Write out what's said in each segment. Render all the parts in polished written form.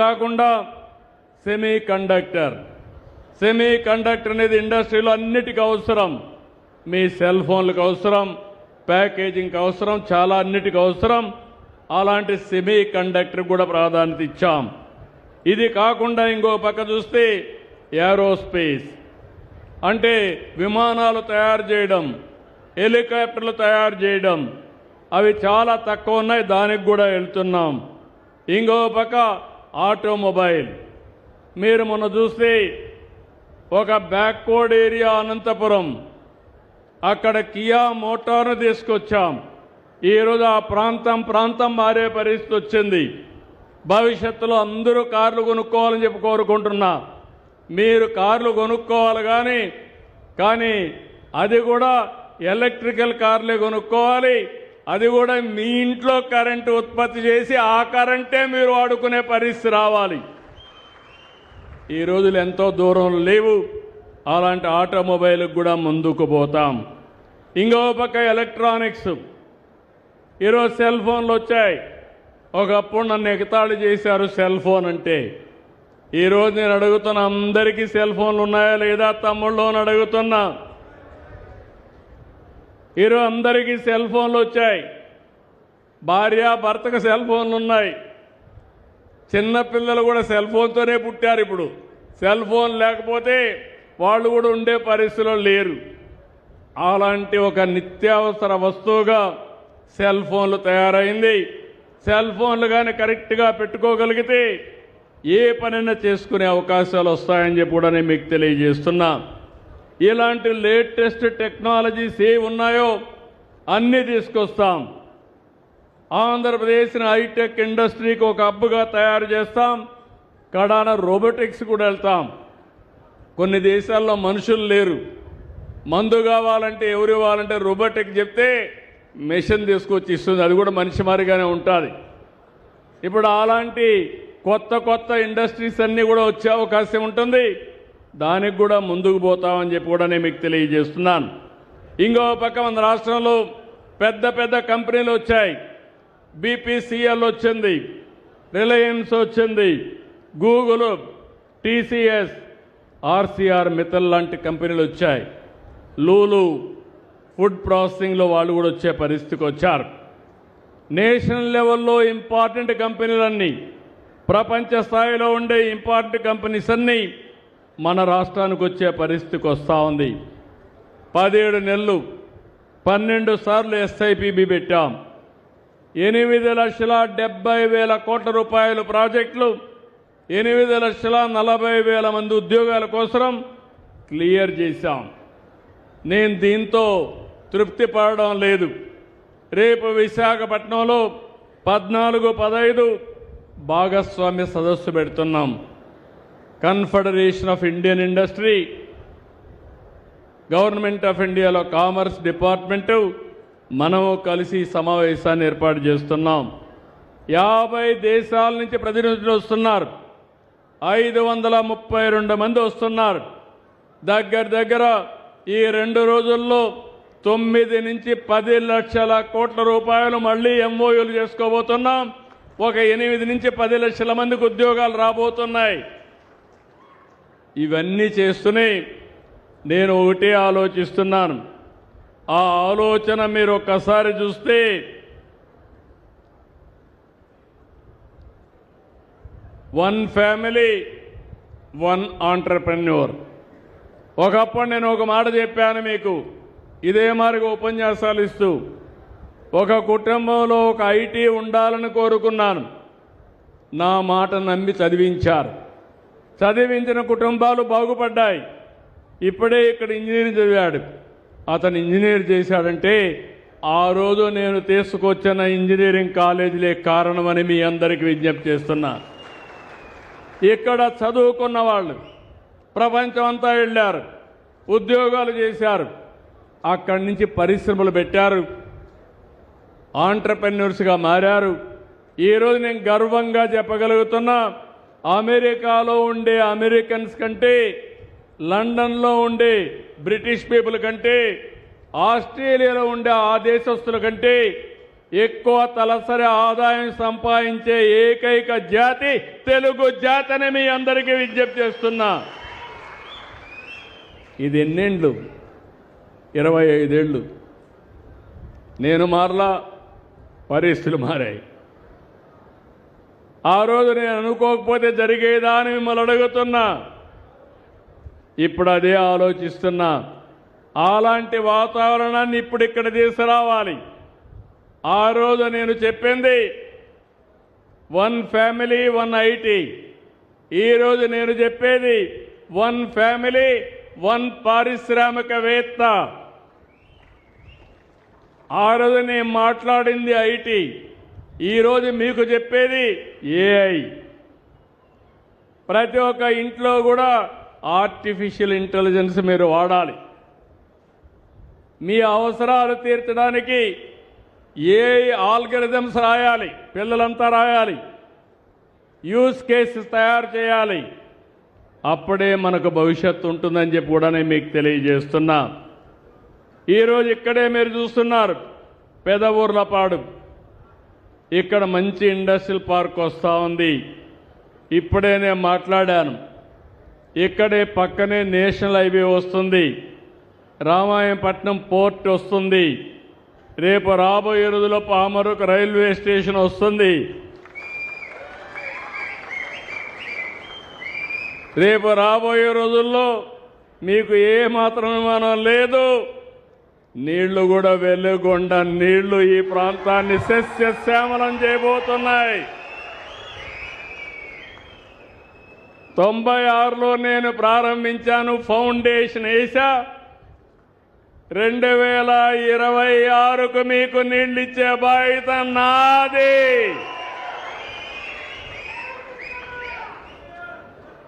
కాకుండా semi conductor అనేది ఇండస్ట్రీలో అన్నిటికీ అవసరం. మీ సెల్ ఫోన్లకు అవసరం, ప్యాకేజింగ్కి అవసరం, చాలా అన్నిటికీ అవసరం. అలాంటి సెమీ కండక్టర్ కూడా ప్రాధాన్యత ఇచ్చాం. ఇది కాకుండా ఇంకో పక్క చూస్తే ఏరోస్పేస్ అంటే విమానాలు తయారు చేయడం, హెలికాప్టర్లు తయారు చేయడం, అవి చాలా తక్కువ ఉన్నాయి, దానికి కూడా వెళ్తున్నాం. ఇంకో పక్క ఆటోమొబైల్. మీరు మొన్న చూస్తే ఒక బ్యాక్వర్డ్ ఏరియా అనంతపురం, అక్కడ కియా మోటార్ను తీసుకొచ్చాం. ఈరోజు ఆ ప్రాంతం మారే పరిస్థితి వచ్చింది. భవిష్యత్తులో అందరూ కార్లు కొనుక్కోవాలని చెప్పి కోరుకుంటున్నా. మీరు కార్లు కొనుక్కోవాలి కానీ అది కూడా ఎలక్ట్రికల్ కార్లే కొనుక్కోవాలి. అది కూడా మీ ఇంట్లో కరెంటు ఉత్పత్తి చేసి ఆ కరెంటే మీరు వాడుకునే పరిస్థితి రావాలి. ఈ రోజులు ఎంతో దూరం లేవు. అలాంటి ఆటోమొబైల్కి కూడా ముందుకు పోతాం. ఇంకో పక్క ఎలక్ట్రానిక్స్. ఈరోజు సెల్ ఫోన్లు వచ్చాయి. ఒకప్పుడు నన్ను ఎగతాళి చేశారు సెల్ ఫోన్ అంటే. ఈరోజు నేను అడుగుతున్నా, అందరికీ సెల్ ఫోన్లు ఉన్నాయా లేదా తమ్ముళ్ళు అని అడుగుతున్నా. ఈరోజు అందరికీ సెల్ ఫోన్లు వచ్చాయి. భార్య భర్తకు సెల్ ఫోన్లు ఉన్నాయి. చిన్నపిల్లలు కూడా సెల్ ఫోన్తోనే పుట్టారు. ఇప్పుడు సెల్ ఫోన్ లేకపోతే వాళ్ళు కూడా ఉండే పరిస్థితిలో లేరు. అలాంటి ఒక నిత్యావసర వస్తువుగా సెల్ ఫోన్లు తయారైంది. సెల్ ఫోన్లు కానీ కరెక్ట్గా పెట్టుకోగలిగితే ఏ పనైనా చేసుకునే అవకాశాలు వస్తాయని చెప్పి కూడా నేను మీకు తెలియజేస్తున్నా. ఇలాంటి లేటెస్ట్ టెక్నాలజీస్ ఏ ఉన్నాయో అన్నీ తీసుకొస్తాం. ఆంధ్రప్రదేశ్ని హైటెక్ ఇండస్ట్రీకి ఒక హబ్గా తయారు చేస్తాం. కడాన రోబోటిక్స్ కూడా వెళ్తాం. కొన్ని దేశాల్లో మనుషులు లేరు. మందు కావాలంటే ఎవరు ఇవ్వాలంటే రోబోటిక్ చెప్తే మెషిన్ తీసుకొచ్చి ఇస్తుంది. అది కూడా మనిషి మారిగానే ఉంటుంది. ఇప్పుడు అలాంటి కొత్త ఇండస్ట్రీస్ అన్నీ కూడా వచ్చే అవకాశం ఉంటుంది. దానికి కూడా ముందుకు పోతామని చెప్పి కూడా నేను మీకు తెలియజేస్తున్నాను. ఇంకో పక్క మన రాష్ట్రంలో పెద్ద కంపెనీలు వచ్చాయి. BPCL వచ్చింది, రిలయన్స్ వచ్చింది, గూగుల్, TCS, RCR మిత్తల్ లాంటి కంపెనీలు వచ్చాయి. లూలు ఫుడ్ ప్రాసెసింగ్లో వాళ్ళు కూడా వచ్చే పరిస్థితికి వచ్చారు. నేషనల్ లెవెల్లో ఇంపార్టెంట్ కంపెనీలన్నీ, ప్రపంచ స్థాయిలో ఉండే ఇంపార్టెంట్ కంపెనీస్ అన్నీ మన రాష్ట్రానికి వచ్చే పరిస్థితికి వస్తూ ఉంది. 17 నెలలు 12 సార్లు SIPB పెట్టాం. 8,70,000 కోట్ల రూపాయలు ప్రాజెక్టులు, 8,40,000 మంది ఉద్యోగాల కోసం క్లియర్ చేశాం. నేను దీంతో తృప్తి పడడం లేదు. రేపు విశాఖపట్నంలో 14, 15 భాగస్వామ్య సదస్సు పెడుతున్నాం. Confederation of Indian industry, government of ఇండియాలో కామర్స్ డిపార్ట్మెంటు మనము కలిసి సమావేశాన్ని ఏర్పాటు చేస్తున్నాం. 50 దేశాల నుంచి ప్రతినిధులు వస్తున్నారు. 532 మంది వస్తున్నారు. దగ్గర ఈ 2 రోజుల్లో 9 నుంచి 10 లక్షల కోట్ల రూపాయలు మళ్ళీ MOUలు చేసుకోబోతున్నాం. ఒక 8 నుంచి 10 లక్షల మందికి ఉద్యోగాలు రాబోతున్నాయి. ఇవన్నీ చేస్తూనే నేను ఒకటే ఆలోచిస్తున్నాను. ఆ ఆలోచన మీరు ఒక్కసారి చూస్తే వన్ ఫ్యామిలీ వన్ ఆంటర్‌ప్రెన్యూర్. ఒకప్పుడు నేను ఒక మాట చెప్పాను మీకు, ఇదే మాదిరిగా ఉపన్యాసాలు ఇస్తూ, ఒక కుటుంబంలో ఒక IT ఉండాలని కోరుకున్నాను. నా మాట నమ్మి చదివించారు. చదివించిన కుటుంబాలు బాగుపడ్డాయి. ఇప్పుడే ఇక్కడ ఇంజనీరింగ్ చదివాడు. అతను ఇంజనీర్ చేశాడంటే ఆ రోజు నేను తీసుకొచ్చిన ఇంజనీరింగ్ కాలేజీలే కారణమని మీ అందరికీ విజ్ఞప్తి చేస్తున్నా. ఇక్కడ చదువుకున్న వాళ్ళు ప్రపంచం అంతా వెళ్ళారు, ఉద్యోగాలు చేశారు, అక్కడి నుంచి పరిశ్రమలు పెట్టారు, ఆంటర్‌ప్రెన్యూర్స్గా మారారు. ఈరోజు నేను గర్వంగా చెప్పగలుగుతున్నా, అమెరికాలో ఉండే అమెరికన్స్ కంటే, లండన్లో ఉండే బ్రిటిష్ పీపుల్ కంటే, ఆస్ట్రేలియాలో ఉండే ఆ దేశస్తుల కంటే ఎక్కువ తలసరి ఆదాయం సంపాదించే ఏకైక జాతి తెలుగు జాతి అని మీ అందరికీ విజ్ఞప్తి చేస్తున్నా. ఇది ఎన్నేండ్లు? 25 ఏళ్ళు. నేను మారలా, పరిస్థితులు మారాయి. ఆ రోజు నేను అనుకోకపోతే జరిగేదా అని మిమ్మల్ని అడుగుతున్నా. ఇప్పుడు అదే ఆలోచిస్తున్నా. అలాంటి వాతావరణాన్ని ఇప్పుడు ఇక్కడ తీసుకురావాలి. ఆ రోజు నేను చెప్పింది 1 ఫ్యామిలీ 1 ఐటీ. ఈరోజు నేను చెప్పేది 1 ఫ్యామిలీ 1 పారిశ్రామికవేత్త. ఆ రోజు నేను మాట్లాడింది ఐటీ, ఈరోజు మీకు చెప్పేది ఏఐ. ప్రతి ఒక్క ఇంట్లో కూడా ఆర్టిఫిషియల్ ఇంటెలిజెన్స్ మీరు వాడాలి. మీ అవసరాలు తీర్చడానికి ఏఐ ఆల్గరిథమ్స్ రాయాలి, పిల్లలంతా రాయాలి, యూజ్ కేసెస్ తయారు చేయాలి. అప్పుడే మనకు భవిష్యత్తు ఉంటుందని చెప్పి కూడా నేను మీకు తెలియజేస్తున్నా. ఈరోజు ఇక్కడే మీరు చూస్తున్నారు పెదవుర్లపాడు, ఇక్కడ మంచి ఇండస్ట్రియల్ పార్క్ వస్తూ ఉంది. ఇప్పుడే నేను మాట్లాడాను, ఇక్కడే పక్కనే నేషనల్ హైవే వస్తుంది, రామాయణపట్నం పోర్ట్ వస్తుంది, రేపు రాబోయే రోజుల్లో పామరుకు రైల్వే స్టేషన్ వస్తుంది, రేపు రాబోయే రోజుల్లో మీకు ఏ మాత్రం అనుమానం లేదు, నీళ్లు కూడా వెలుగొండ నీళ్లు ఈ ప్రాంతాన్ని సస్యశ్యామలం చేయబోతున్నాయి. 96లో నేను ప్రారంభించాను, ఫౌండేషన్ వేసా. 2026కు మీకు నీళ్ళు ఇచ్చే బాధ్యత నాది.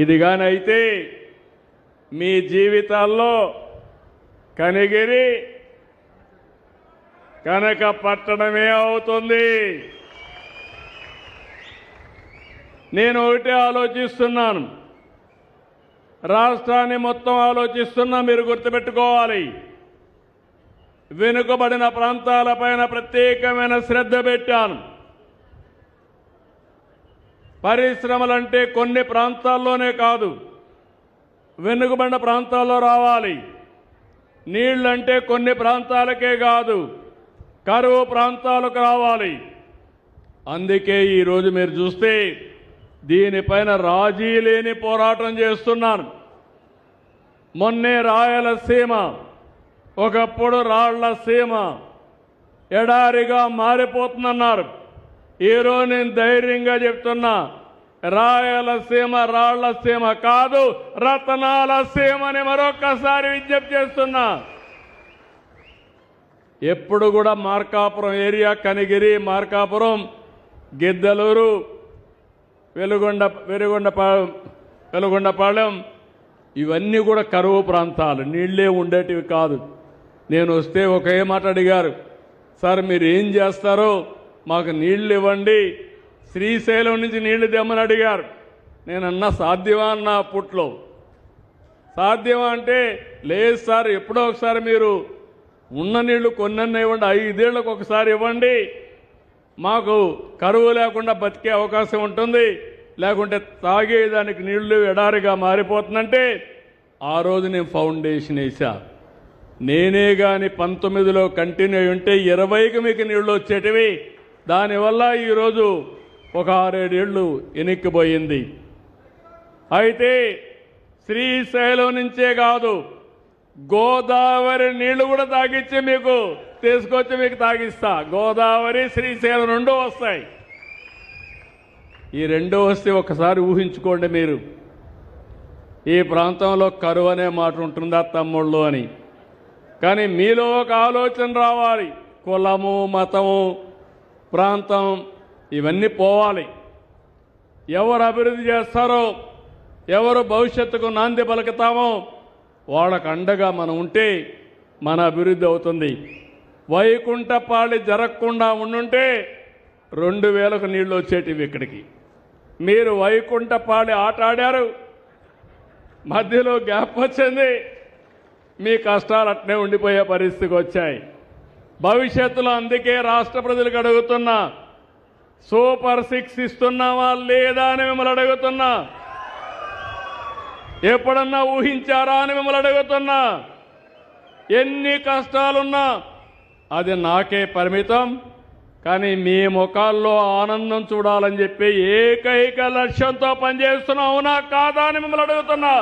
ఇది కానీ అయితే మీ జీవితాల్లో కనిగిరి కనక పట్టణమే అవుతుంది. నేను ఒకటే ఆలోచిస్తున్నాను, రాష్ట్రాన్ని మొత్తం ఆలోచిస్తున్నా. మీరు గుర్తుపెట్టుకోవాలి, వెనుకబడిన ప్రాంతాలపైన ప్రత్యేకమైన శ్రద్ధ పెట్టాను. పరిశ్రమలంటే కొన్ని ప్రాంతాల్లోనే కాదు, వెనుకబడిన ప్రాంతాల్లో రావాలి. నీళ్ళంటే కొన్ని ప్రాంతాలకే కాదు, కరువు ప్రాంతాలకు రావాలి. అందుకే ఈరోజు మీరు చూస్తే దీనిపైన రాజీ లేని పోరాటం చేస్తున్నాను. మొన్నే రాయలసీమ, ఒకప్పుడు రాళ్ల సీమ ఎడారిగా మారిపోతుందన్నారు. ఈరోజు నేను ధైర్యంగా చెప్తున్నా, రాయలసీమ రాళ్ల సీమ కాదు, రతనాల సీమని మరొక్కసారి విజ్ఞప్తి చేస్తున్నా. ఎప్పుడు కూడా మార్కాపురం ఏరియా, కనిగిరి, మార్కాపురం, గిద్దలూరు, వెలుగొండపాలెం ఇవన్నీ కూడా కరువు ప్రాంతాలు, నీళ్ళే ఉండేటివి కాదు. నేను వస్తే ఒకే మాట అడిగారు, సార్ మీరు ఏం చేస్తారో మాకు నీళ్ళు ఇవ్వండి, శ్రీశైలం నుంచి నీళ్లు తెమ్మని అడిగారు. నేను అన్నా సాధ్యమా అన్న అప్పట్లో. సాధ్యమా అంటే లేదు సార్, ఎప్పుడో ఒకసారి మీరు ఉన్న నీళ్లు కొన్నన్నా ఇవ్వండి, 5 ఏళ్లకు ఒకసారి ఇవ్వండి, మాకు కరువు లేకుండా బతికే అవకాశం ఉంటుంది, లేకుంటే తాగేదానికి నీళ్లు ఎడారిగా మారిపోతుందంటే ఆ రోజు నేను ఫౌండేషన్ వేసా. నేనే కానీ 19లో కంటిన్యూ అయి ఉంటే 20కి మీకు నీళ్లు వచ్చేటివి. దానివల్ల ఈరోజు ఒక 6-7 ఏళ్ళు వెనక్కిపోయింది. అయితే శ్రీశైలం నుంచే కాదు, గోదావరి నీళ్లు కూడా తాగిచ్చి మీకు తీసుకొచ్చి మీకు తాగిస్తా. గోదావరి, శ్రీశైలం 2 వస్తాయి. ఈ 2 వస్తే ఒకసారి ఊహించుకోండి మీరు, ఈ ప్రాంతంలో కరువు అనే మాట ఉంటుందా తమ్ముళ్ళు అని. కానీ మీలో ఒక ఆలోచన రావాలి, కులము, మతము, ప్రాంతం ఇవన్నీ పోవాలి. ఎవరు అభివృద్ధి చేస్తారో, ఎవరు భవిష్యత్తుకు నాంది పలుకుతామో వాళ్ళకు అండగా మనం ఉంటే మన అభివృద్ధి అవుతుంది. వైకుంఠపాళి జరగకుండా ఉండుంటే 2000కు నీళ్లు వచ్చేటివి ఇక్కడికి. మీరు వైకుంఠపాళి ఆట ఆడారు, మధ్యలో గ్యాప్ వచ్చింది, మీ కష్టాలు అట్నే ఉండిపోయే పరిస్థితికి వచ్చాయి. భవిష్యత్తులో అందుకే రాష్ట్ర ప్రజలకు అడుగుతున్నా, సూపర్ 6 ఇస్తున్నావా లేదా అని మిమ్మల్ని అడుగుతున్నా. ఎప్పుడన్నా ఊహించారా అని మిమ్మల్ని అడుగుతున్నా. ఎన్ని కష్టాలున్నా అది నాకే పరిమితం, కానీ మీ ముఖాల్లో ఆనందం చూడాలని చెప్పి ఏకైక లక్ష్యంతో పనిచేస్తున్నాం. అవునా కాదా అని మిమ్మల్ని అడుగుతున్నా.